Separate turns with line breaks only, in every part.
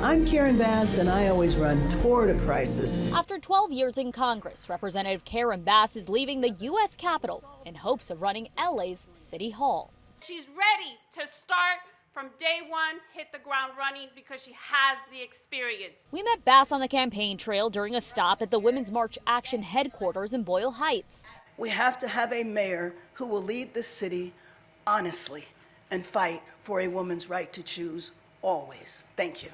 I'm Karen Bass, and I always run toward a crisis.
After 12 years in Congress, Representative Karen Bass is leaving the U.S. Capitol in hopes of running LA's City Hall.
She's ready to start from day one, hit the ground running because she has the experience.
We met Bass on the campaign trail during a stop at the Women's March Action headquarters in Boyle Heights.
We have to have a mayor who will lead the city honestly and fight for a woman's right to choose always. Thank you.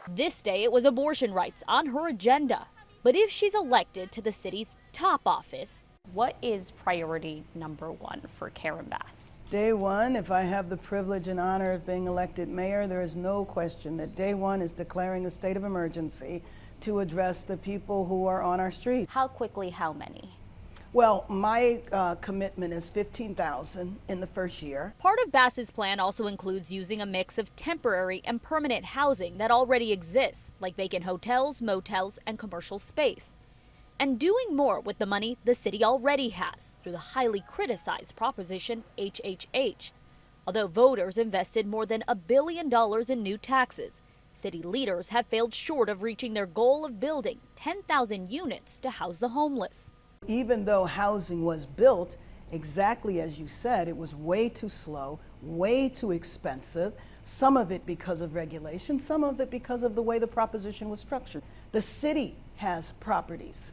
This day it was abortion rights on her agenda. But if she's elected to the city's top office, what is priority number one for Karen Bass?
Day one, if I have the privilege and honor of being elected mayor, there is no question that day one is declaring a state of emergency to address the people who are on our street.
How quickly, how many?
Well, my commitment is 15,000 in the first year.
Part of Bass's plan also includes using a mix of temporary and permanent housing that already exists, like vacant hotels, motels, and commercial space. And doing more with the money the city already has through the highly criticized Proposition HHH. Although voters invested more than $1 billion in new taxes, city leaders have failed short of reaching their goal of building 10,000 units to house the homeless.
Even though housing was built, exactly as you said, it was way too slow, way too expensive, some of it because of regulation, some of it because of the way the proposition was structured. The city has properties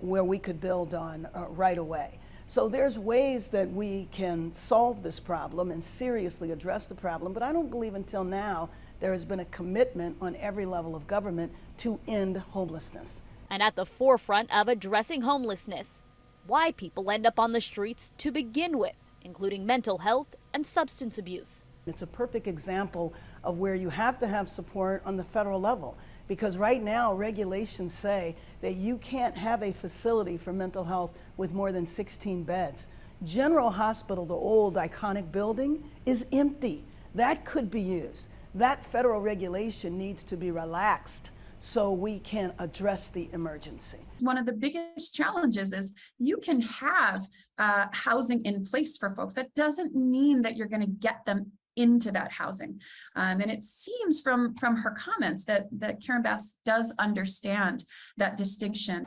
where we could build on right away. So there's ways that we can solve this problem and seriously address the problem, but I don't believe until now there has been a commitment on every level of government to end homelessness.
And at the forefront of addressing homelessness, why people end up on the streets to begin with, including mental health and substance abuse.
It's a perfect example of where you have to have support on the federal level, because right now regulations say that you can't have a facility for mental health with more than 16 beds. General Hospital, the old iconic building, is empty. That could be used. That federal regulation needs to be relaxed so we can address the emergency.
One of the biggest challenges is you can have housing in place for folks. That doesn't mean that you're going to get them into that housing. And it seems from her comments that Karen Bass does understand that distinction.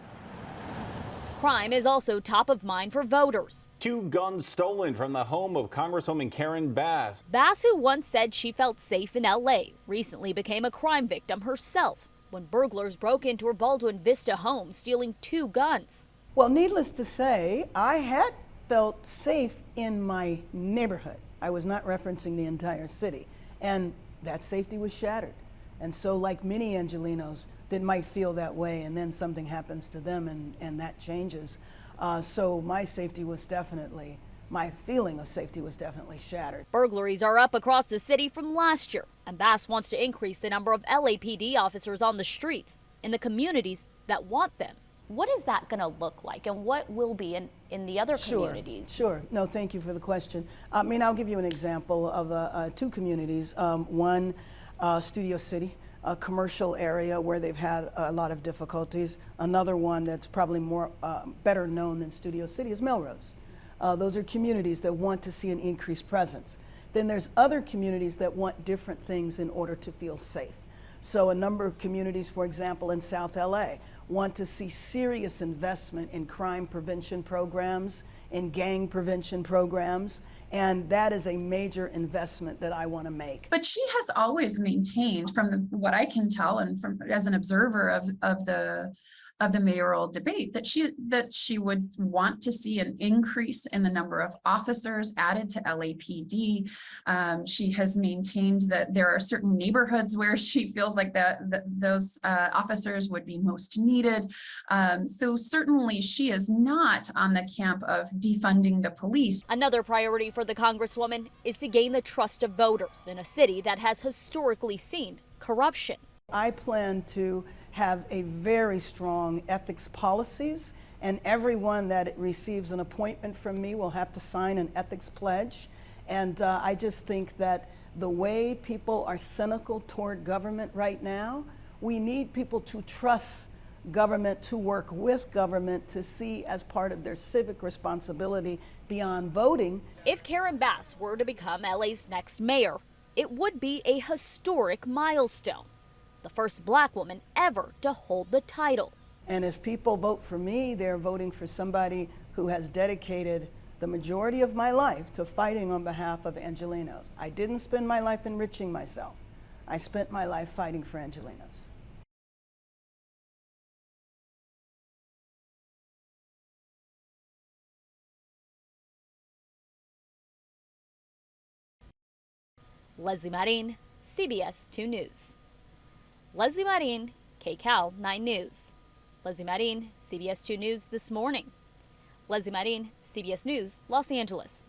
Crime is also top of mind for voters.
2 guns stolen from the home of Congresswoman Karen Bass.
Bass, who once said she felt safe in LA, recently became a crime victim herself when burglars broke into her Baldwin Vista home, stealing 2 guns.
Well, needless to say, I had felt safe in my neighborhood. I was not referencing the entire city, and that safety was shattered. And so like many Angelenos that might feel that way, and then something happens to them and that changes. So my feeling of safety was definitely shattered.
Burglaries are up across the city from last year, and Bass wants to increase the number of LAPD officers on the streets in the communities that want them. What is that going to look like, and what will be in the other communities?
Sure. No, thank you for the question. I mean, I'll give you an example of 2 communities. One, Studio City, a commercial area where they've had a lot of difficulties. Another one that's probably more better known than Studio City is Melrose. Those are communities that want to see an increased presence. Then there's other communities that want different things in order to feel safe. So a number of communities, for example, in South LA, want to see serious investment in crime prevention programs, in gang prevention programs, and that is a major investment that I want to make.
But she has always maintained, from what I can tell, and from as an observer of the mayoral debate, that she would want to see an increase in the number of officers added to LAPD. She has maintained that there are certain neighborhoods where she feels like those officers would be most needed. So certainly she is not on the camp of defunding the police.
Another priority for the Congresswoman is to gain the trust of voters in a city that has historically seen corruption.
I plan to have a very strong ethics policies, and everyone that receives an appointment from me will have to sign an ethics pledge. And I just think that the way people are cynical toward government right now, we need people to trust government, to work with government, to see as part of their civic responsibility beyond voting.
If Karen Bass were to become LA's next mayor, It would be a historic milestone, the first Black woman ever to hold the title.
And if people vote for me, they're voting for somebody who has dedicated the majority of my life to fighting on behalf of Angelenos. I didn't spend my life enriching myself. I spent my life fighting for Angelenos.
Leslie Marin, CBS 2 News. Leslie Marin, KCAL 9 News. Leslie Marin, CBS 2 News This Morning. Leslie Marin, CBS News, Los Angeles.